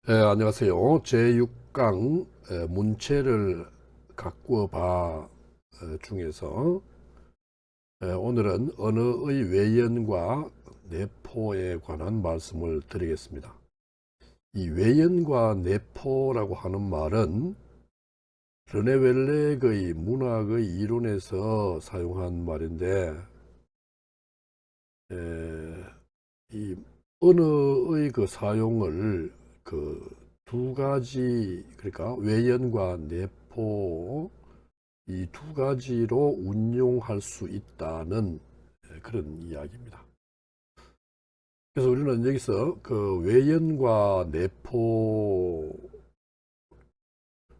안녕하세요. 제6강 문체를 가꾸어 봐 중에서 오늘은 언어의 외연과 내포에 관한 말씀을 드리겠습니다. 이 외연과 내포라고 하는 말은 르네 웰렉의 문학의 이론에서 사용한 말인데, 이 언어의 그 사용을 그 두 가지, 그러니까 외연과 내포, 이 두 가지로 운용할 수 있다는 그런 이야기입니다. 그래서 우리는 여기서 그 외연과 내포,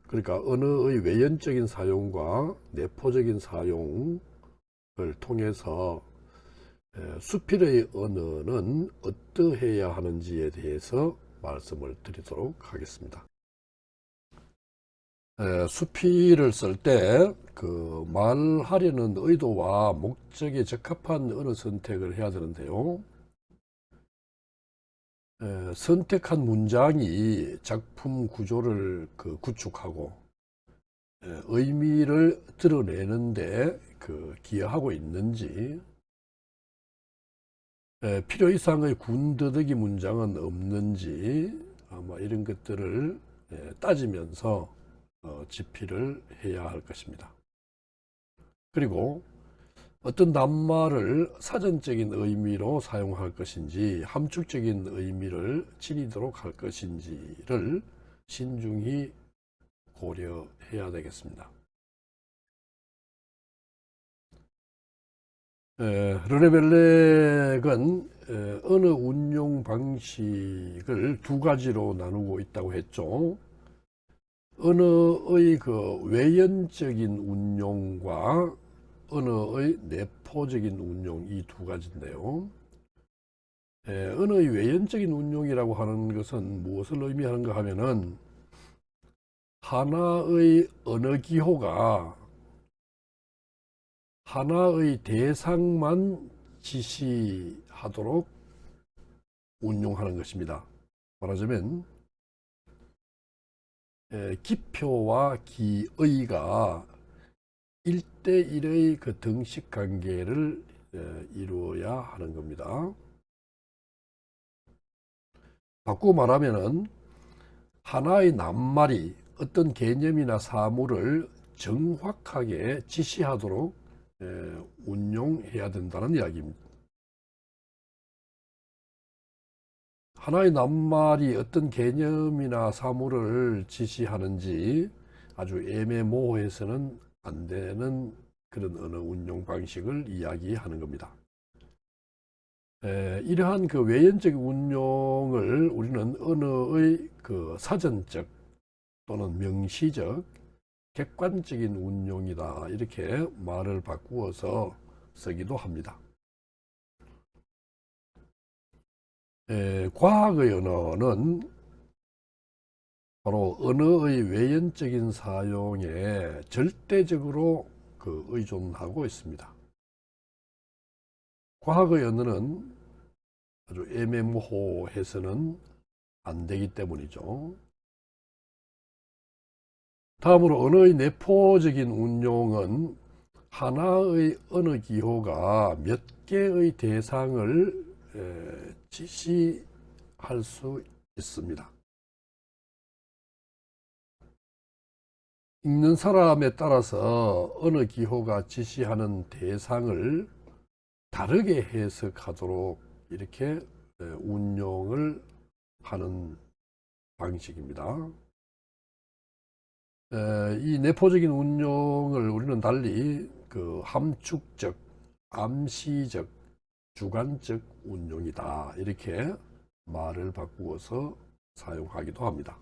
그러니까 언어의 외연적인 사용과 내포적인 사용을 통해서 수필의 언어는 어떠해야 하는지에 대해서 말씀을 드리도록 하겠습니다. 수필을 쓸 때 그 말하려는 의도와 목적에 적합한 언어 선택을 해야 되는데요. 선택한 문장이 작품 구조를 구축하고 의미를 드러내는데 기여하고 있는지, 필요 이상의 군더더기 문장은 없는지, 아마 이런 것들을 따지면서 집필을 해야 할 것입니다. 그리고 어떤 낱말을 사전적인 의미로 사용할 것인지 함축적인 의미를 지니도록 할 것인지를 신중히 고려해야 되겠습니다. 르네벨렉은 언어 운용 방식을 두 가지로 나누고 있다고 했죠. 언어의 그 외연적인 운용과 언어의 내포적인 운용, 이 두 가지인데요. 언어의 외연적인 운용이라고 하는 것은 무엇을 의미하는가 하면은 하나의 언어 기호가 하나의 대상만 지시하도록 운용하는 것입니다. 말하자면 기표와 기의가 1대1의 그 등식 관계를 이루어야 하는 겁니다. 바꾸고 말하면은 하나의 낱말이 어떤 개념이나 사물을 정확하게 지시하도록 운용해야 된다는 이야기입니다. 하나의 낱말이 어떤 개념이나 사물을 지시하는지 아주 애매모호해서는 안 되는 그런 언어 운용 방식을 이야기하는 겁니다. 이러한 그 외연적 운용을 우리는 언어의 그 사전적 또는 명시적 객관적인 운용이다, 이렇게 말을 바꾸어서 쓰기도 합니다. 과학의 언어는 바로 언어의 외연적인 사용에 절대적으로 의존하고 있습니다. 과학의 언어는 아주 애매모호해서는 안 되기 때문이죠. 다음으로 언어의 내포적인 운용은 하나의 언어 기호가 몇 개의 대상을 지시할 수 있습니다. 읽는 사람에 따라서 언어 기호가 지시하는 대상을 다르게 해석하도록 이렇게 운용을 하는 방식입니다. 이 내포적인 운용을 우리는 달리 그 함축적, 암시적, 주관적 운용이다, 이렇게 말을 바꾸어서 사용하기도 합니다.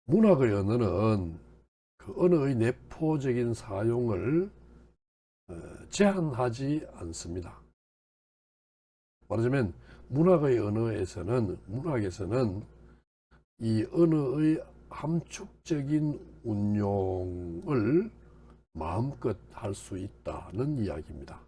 문학의 언어는 그 언어의 내포적인 사용을 제한하지 않습니다. 말하자면 문학에서는 이 언어의 함축적인 운용을 마음껏 할 수 있다는 이야기입니다.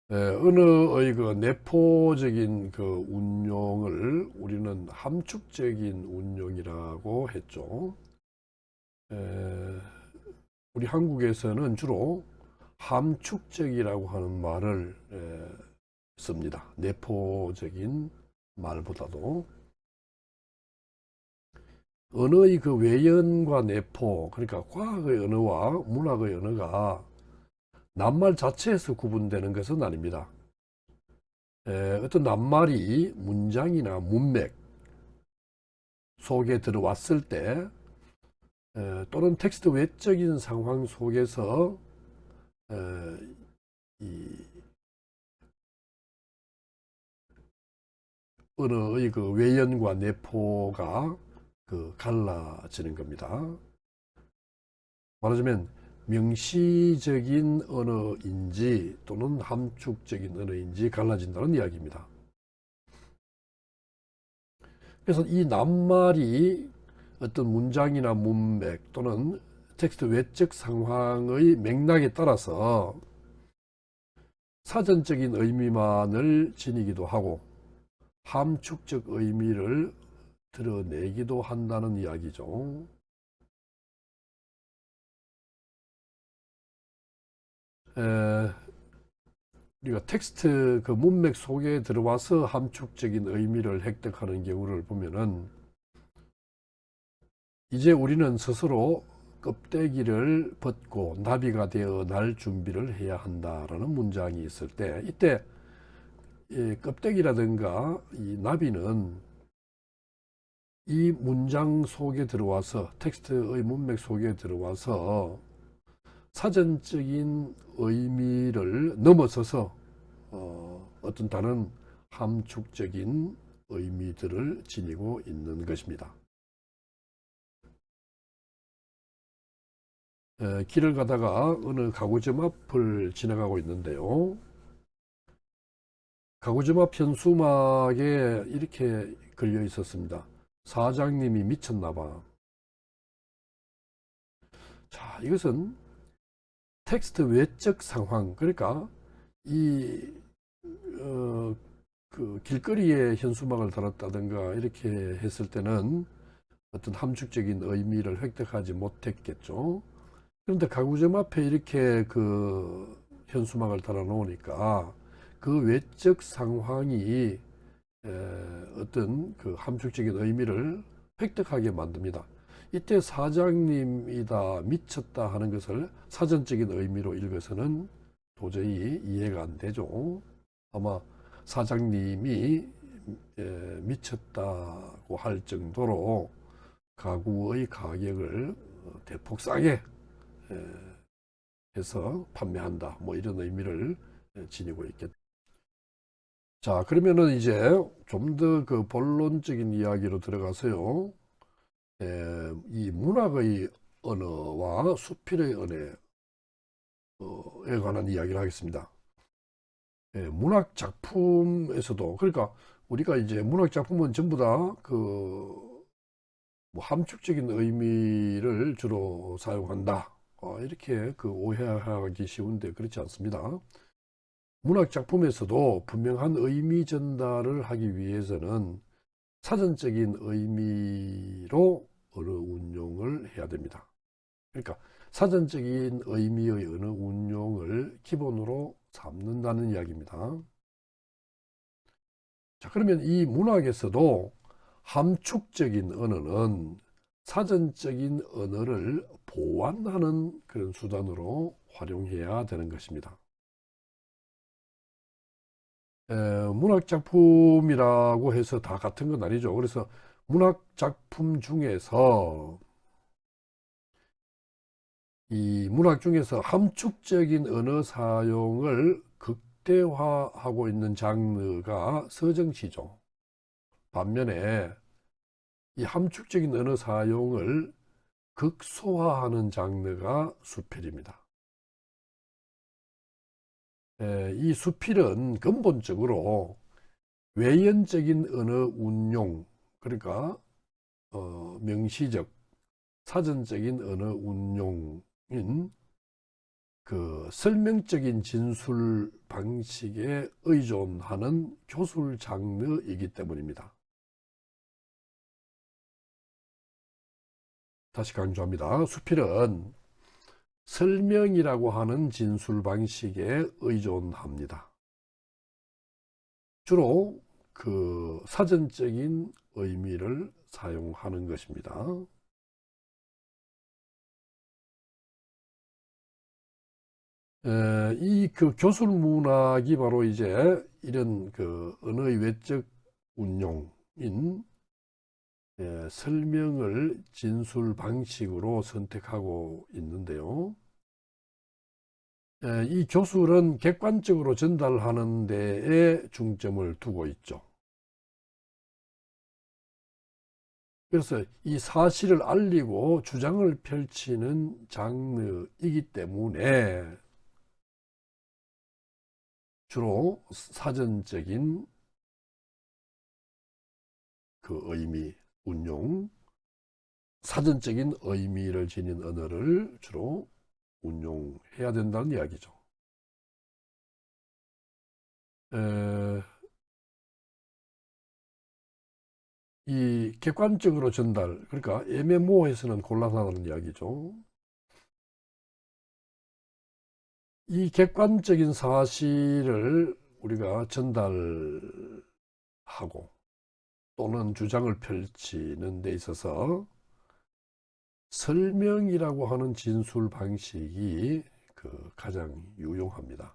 언어의 그 내포적인 그 운용을 우리는 함축적인 운용이라고 했죠. 우리 한국에서는 주로 함축적이라고 하는 말을 씁니다. 내포적인 말보다도. 언어의 그 외연과 내포, 그러니까 과학의 언어와 문학의 언어가 낱말 자체에서 구분되는 것은 아닙니다. 어떤 낱말이 문장이나 문맥 속에 들어왔을 때 또는 텍스트 외적인 상황 속에서 이 언어의 그 외연과 내포가 갈라지는 겁니다. 말하자면 명시적인 언어인지 또는 함축적인 언어인지 갈라진다는 이야기입니다. 그래서 이 낱말이 어떤 문장이나 문맥 또는 텍스트 외적 상황의 맥락에 따라서 사전적인 의미만을 지니기도 하고 함축적 의미를 드러내기도 한다는 이야기죠. 우리가 텍스트 그 문맥 속에 들어와서 함축적인 의미를 획득하는 경우를 보면은 이제 우리는 스스로 껍데기를 벗고 나비가 되어 날 준비를 해야 한다라는 문장이 있을 때 이때 껍데기라든가 이 나비는 이 문장 속에 들어와서 텍스트의 문맥 속에 들어와서 사전적인 의미를 넘어서서 어떤 다른 함축적인 의미들을 지니고 있는 것입니다. 길을 가다가 어느 가구점 앞을 지나가고 있는데요. 가구점 앞 현수막에 이렇게 걸려 있었습니다. 사장님이 미쳤나 봐. 자, 이것은 텍스트 외적 상황, 그러니까 그 길거리에 현수막을 달았다든가 이렇게 했을 때는 어떤 함축적인 의미를 획득하지 못했겠죠. 그런데 가구점 앞에 이렇게 그 현수막을 달아 놓으니까 그 외적 상황이 어떤 그 함축적인 의미를 획득하게 만듭니다. 이때 사장님이다, 미쳤다 하는 것을 사전적인 의미로 읽어서는 도저히 이해가 안 되죠. 아마 사장님이 미쳤다고 할 정도로 가구의 가격을 대폭 싸게 해서 판매한다, 뭐 이런 의미를 지니고 있겠다. 자, 그러면은 이제 좀 더 그 본론적인 이야기로 들어가서요. 이 문학의 언어와 수필의 언어에 관한 이야기를 하겠습니다. 문학 작품에서도, 그러니까 우리가 이제 문학 작품은 전부 다 그 뭐 함축적인 의미를 주로 사용한다, 이렇게 그 오해하기 쉬운데 그렇지 않습니다. 문학 작품에서도 분명한 의미 전달을 하기 위해서는 사전적인 의미로 언어 운용을 해야 됩니다. 그러니까 사전적인 의미의 언어 운용을 기본으로 삼는다는 이야기입니다. 자, 그러면 이 문학에서도 함축적인 언어는 사전적인 언어를 보완하는 그런 수단으로 활용해야 되는 것입니다. 문학 작품이라고 해서 다 같은 건 아니죠. 그래서 문학 작품 중에서 이 문학 중에서 함축적인 언어 사용을 극대화하고 있는 장르가 서정시죠. 반면에 이 함축적인 언어 사용을 극소화하는 장르가 수필입니다. 이 수필은 근본적으로 외연적인 언어 운용, 그러니까 명시적, 사전적인 언어 운용인 그 설명적인 진술 방식에 의존하는 교술 장르이기 때문입니다. 다시 강조합니다. 수필은 설명이라고 하는 진술 방식에 의존합니다. 주로 그 사전적인 의미를 사용하는 것입니다. 이 그 교술 문학이 바로 이제 이런 그 언어의 외적 운용인 설명을 진술 방식으로 선택하고 있는데요. 이 교술은 객관적으로 전달하는 데에 중점을 두고 있죠. 그래서 이 사실을 알리고 주장을 펼치는 장르이기 때문에 주로 사전적인 그 의미, 운용, 사전적인 의미를 지닌 언어를 주로 운용해야 된다는 이야기죠. 이 객관적으로 전달, 그러니까 애매모호해서는 곤란하다는 이야기죠. 이 객관적인 사실을 우리가 전달하고 또는 주장을 펼치는 데 있어서 설명이라고 하는 진술 방식이 그 가장 유용합니다.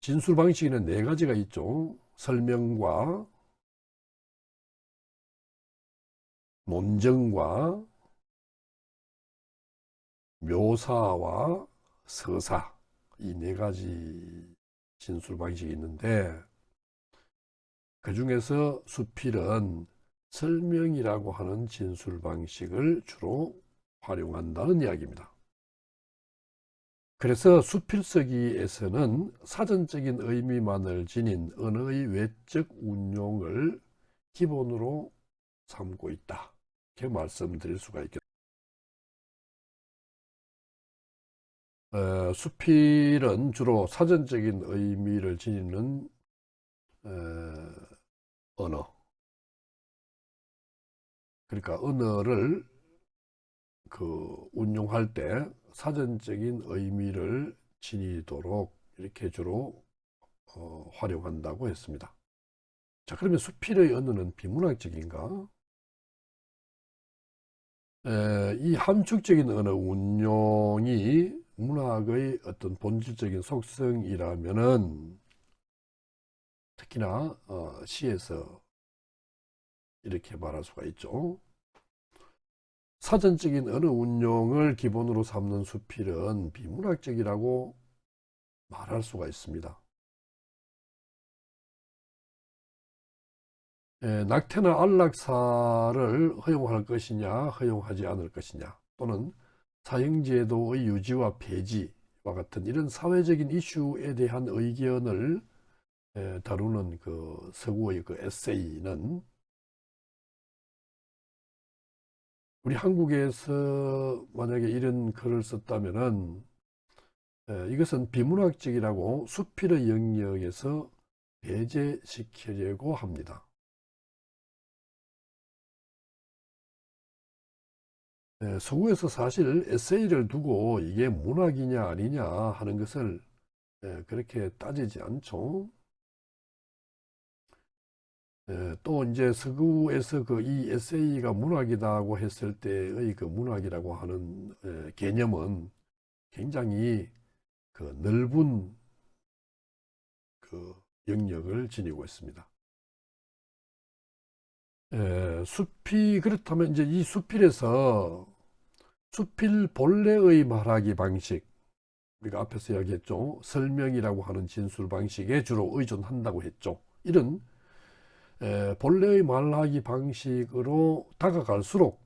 진술 방식에는 네 가지가 있죠. 설명과 논증과 묘사와 서사, 이 네 가지 진술 방식이 있는데 그 중에서 수필은 설명이라고 하는 진술 방식을 주로 활용한다는 이야기입니다. 그래서 수필서기에서는 사전적인 의미만을 지닌 언어의 외적 운용을 기본으로 삼고 있다, 이렇게 말씀드릴 수가 있겠습니다. 수필은 주로 사전적인 의미를 지니는 언어, 그러니까 언어를 그 운용할 때 사전적인 의미를 지니도록 이렇게 주로 활용한다고 했습니다. 자, 그러면 수필의 언어는 비문학적인가? 이 함축적인 언어 운용이 문학의 어떤 본질적인 속성이라면은 특히나 시에서 이렇게 말할 수가 있죠. 사전적인 언어 운용을 기본으로 삼는 수필은 비문학적이라고 말할 수가 있습니다. 낙태나 안락사를 허용할 것이냐, 허용하지 않을 것이냐, 또는 사형제도의 유지와 폐지와 같은 이런 사회적인 이슈에 대한 의견을 다루는 그 서구의 그 에세이는 우리 한국에서 만약에 이런 글을 썼다면은 이것은 비문학적이라고 수필의 영역에서 배제시키려고 합니다. 서구에서 사실 에세이를 두고 이게 문학이냐 아니냐 하는 것을 그렇게 따지지 않죠. 또 이제 서구에서 그 이 에세이가 문학이라고 했을 때의 그 문학이라고 하는 개념은 굉장히 그 넓은 그 영역을 지니고 있습니다. 수필, 그렇다면 이제 이 수필에서 수필 본래의 말하기 방식, 우리가 앞에서 이야기했죠. 설명이라고 하는 진술 방식에 주로 의존한다고 했죠. 이런 본래의 말하기 방식으로 다가갈수록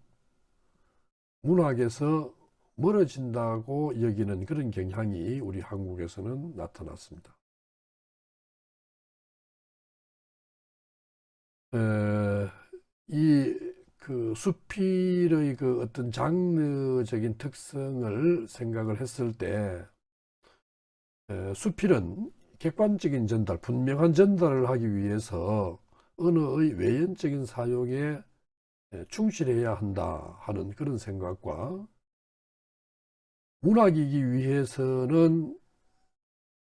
문학에서 멀어진다고 여기는 그런 경향이 우리 한국에서는 나타났습니다. 이 그 수필의 그 어떤 장르적인 특성을 생각을 했을 때 수필은 객관적인 전달, 분명한 전달을 하기 위해서 언어의 외연적인 사용에 충실해야 한다 하는 그런 생각과, 문학이기 위해서는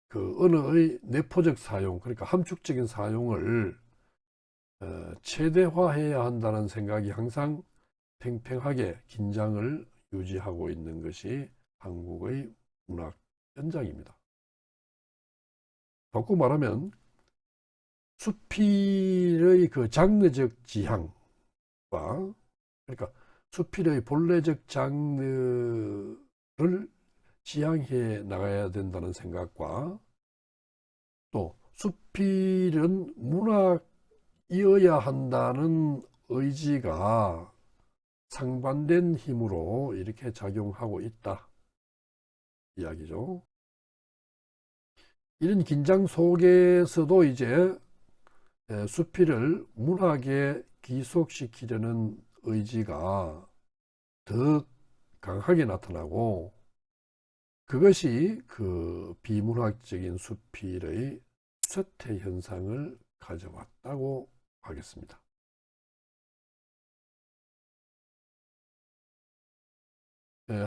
그 언어의 내포적 사용, 그러니까 함축적인 사용을 최대화해야 한다는 생각이 항상 팽팽하게 긴장을 유지하고 있는 것이 한국의 문학 현장입니다. 바꾸고 말하면 수필의 그 장르적 지향과, 그러니까 수필의 본래적 장르를 지향해 나가야 된다는 생각과, 또 수필은 문학이어야 한다는 의지가 상반된 힘으로 이렇게 작용하고 있다 이야기죠. 이런 긴장 속에서도 이제 수필을 문학에 기속시키려는 의지가 더 강하게 나타나고, 그것이 그 비문학적인 수필의 쇠퇴 현상을 가져왔다고 하겠습니다.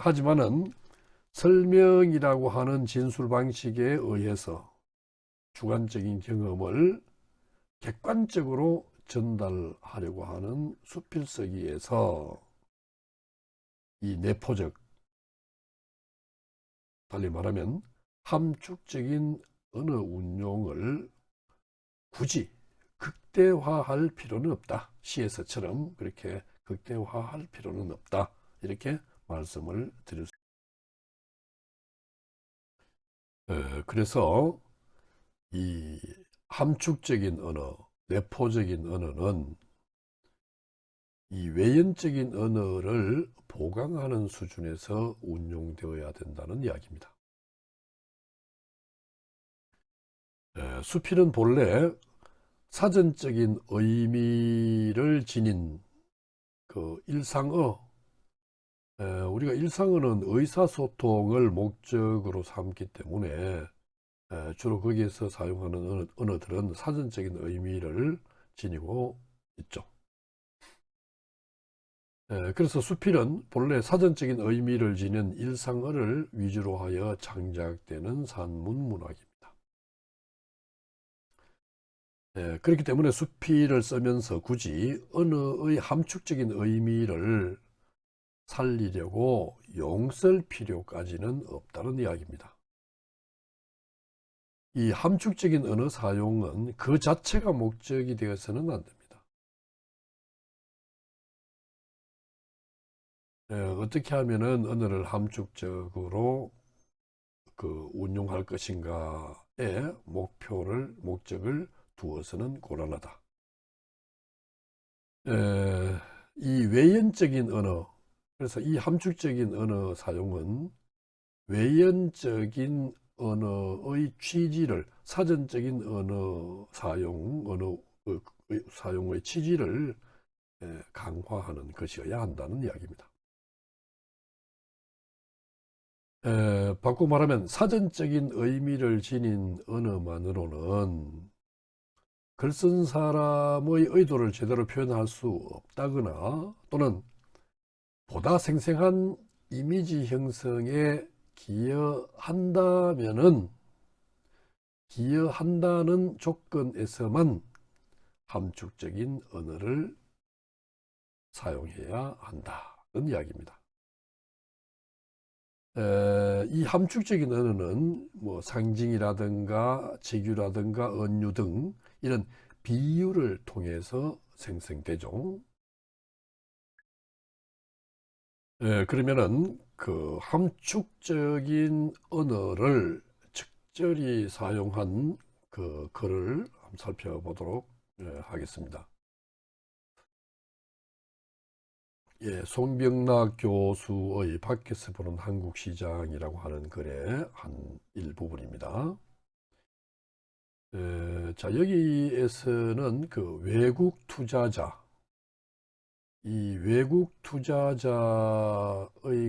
하지만은 설명이라고 하는 진술 방식에 의해서 주관적인 경험을 객관적으로 전달하려고 하는 수필서기에서 이 내포적, 달리 말하면 함축적인 언어 운용을 굳이 극대화할 필요는 없다. 시에서처럼 그렇게 극대화할 필요는 없다. 이렇게 말씀을 드릴 수 있습니다. 그래서 이 함축적인 언어, 내포적인 언어는 이 외연적인 언어를 보강하는 수준에서 운용되어야 된다는 이야기입니다. 수필은 본래 사전적인 의미를 지닌 그 일상어, 우리가 일상어는 의사소통을 목적으로 삼기 때문에 주로 거기에서 사용하는 언어들은 사전적인 의미를 지니고 있죠. 그래서 수필은 본래 사전적인 의미를 지닌 일상어를 위주로 하여 창작되는 산문문학입니다. 그렇기 때문에 수필을 쓰면서 굳이 언어의 함축적인 의미를 살리려고 용쓸 필요까지는 없다는 이야기입니다. 이 함축적인 언어 사용은 그 자체가 목적이 되어서는 안 됩니다. 어떻게 하면은 언어를 함축적으로 그 운용할 것인가에 목적을 두어서는 곤란하다. 이 외연적인 언어, 그래서 이 함축적인 언어 사용은 외연적인 언어의 취지를, 사전적인 언어 사용의 취지를 강화하는 것이어야 한다는 이야기입니다. 바꾸고 말하면 사전적인 의미를 지닌 언어만으로는 글 쓴 사람의 의도를 제대로 표현할 수 없다거나, 또는 보다 생생한 이미지 형성에 기여한다는 조건에서만 함축적인 언어를 사용해야 한다는 이야기입니다. 이 함축적인 언어는 뭐 상징이라든가 제규라든가 은유 등 이런 비유를 통해서 생성되죠. 그러면은 그 함축적인 언어를 적절히 사용한 그 글을 한번 살펴보도록 하겠습니다. 송병락 교수의 밖에서 보는 한국 시장이라고 하는 글의 한 일부분입니다. 자, 여기에서는 그 외국 투자자, 이 외국 투자자의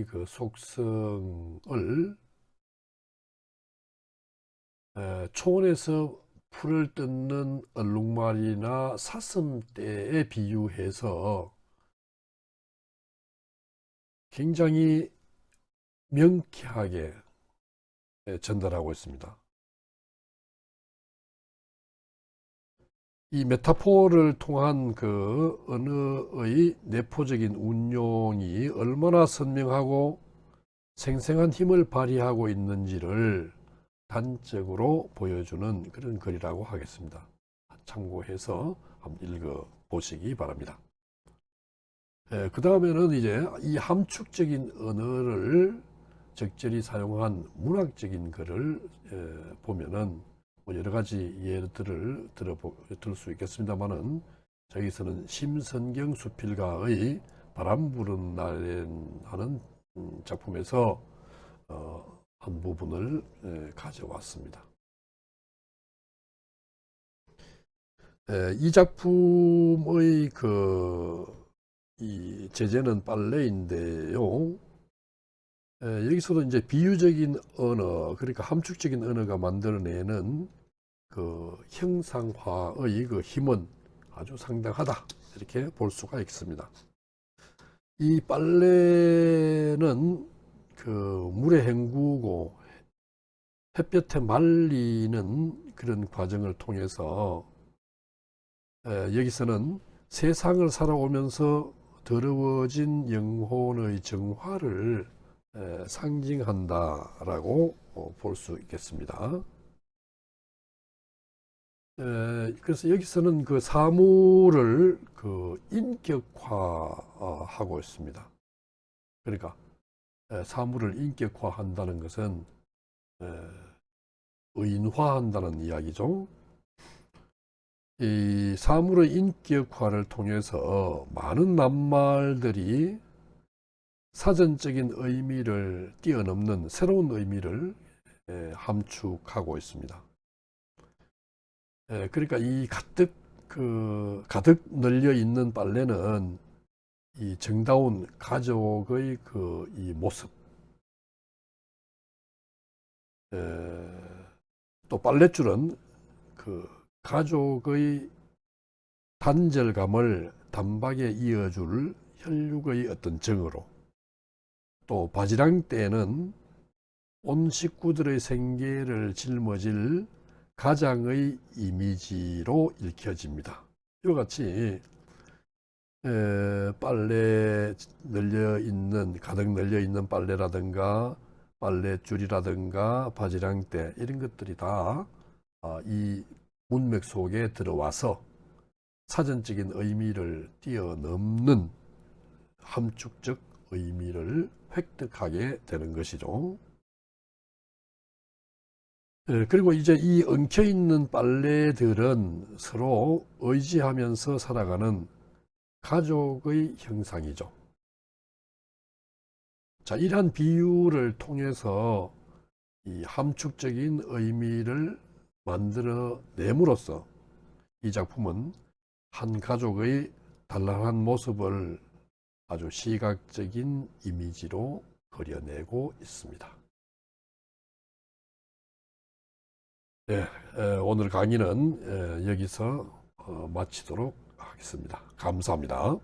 그 속성을 초원에서 풀을 뜯는 얼룩말이나 사슴떼에 비유해서 굉장히 명쾌하게 전달하고 있습니다. 이 메타포를 통한 그 언어의 내포적인 운용이 얼마나 선명하고 생생한 힘을 발휘하고 있는지를 단적으로 보여주는 그런 글이라고 하겠습니다. 참고해서 한번 읽어보시기 바랍니다. 그 다음에는 이제 이 함축적인 언어를 적절히 사용한 문학적인 글을 보면은 여러 가지 예들을 들을 수 있겠습니다만은, 저기서는 심선경 수필가의 바람 부는 날엔 하는 작품에서 한 부분을 가져왔습니다. 이 작품의 이 제재는 빨래인데요. 여기서도 이제 비유적인 언어, 그러니까 함축적인 언어가 만들어내는 그 형상화의 그 힘은 아주 상당하다, 이렇게 볼 수가 있습니다. 이 빨래는 그 물에 헹구고 햇볕에 말리는 그런 과정을 통해서 여기서는 세상을 살아오면서 더러워진 영혼의 정화를 상징한다라고 볼 수 있겠습니다. 그래서 여기서는 그 사물을 그 인격화하고 있습니다. 그러니까 사물을 인격화한다는 것은 의인화한다는 이야기죠. 이 사물의 인격화를 통해서 많은 낱말들이 사전적인 의미를 뛰어넘는 새로운 의미를 함축하고 있습니다. 그러니까 이 가득 널려 있는 빨래는 이 정다운 가족의 이 모습, 또 빨랫줄은 그 가족의 단절감을 단박에 이어줄 혈육의 어떤 정으로, 또 바지랑떼는 온 식구들의 생계를 짊어질 가장의 이미지로 읽혀집니다. 이와 같이 빨래 가득 널려 있는 빨래라든가 빨랫줄이라든가 바지랑떼, 이런 것들이 다 이 문맥 속에 들어와서 사전적인 의미를 뛰어넘는 함축적 의미를 획득하게 되는 것이죠. 그리고 이제 이 엉켜있는 빨래들은 서로 의지하면서 살아가는 가족의 형상이죠. 자, 이러한 비유를 통해서 이 함축적인 의미를 만들어 내므로써 이 작품은 한 가족의 단란한 모습을 아주 시각적인 이미지로 그려내고 있습니다. 네, 오늘 강의는 여기서 마치도록 하겠습니다. 감사합니다.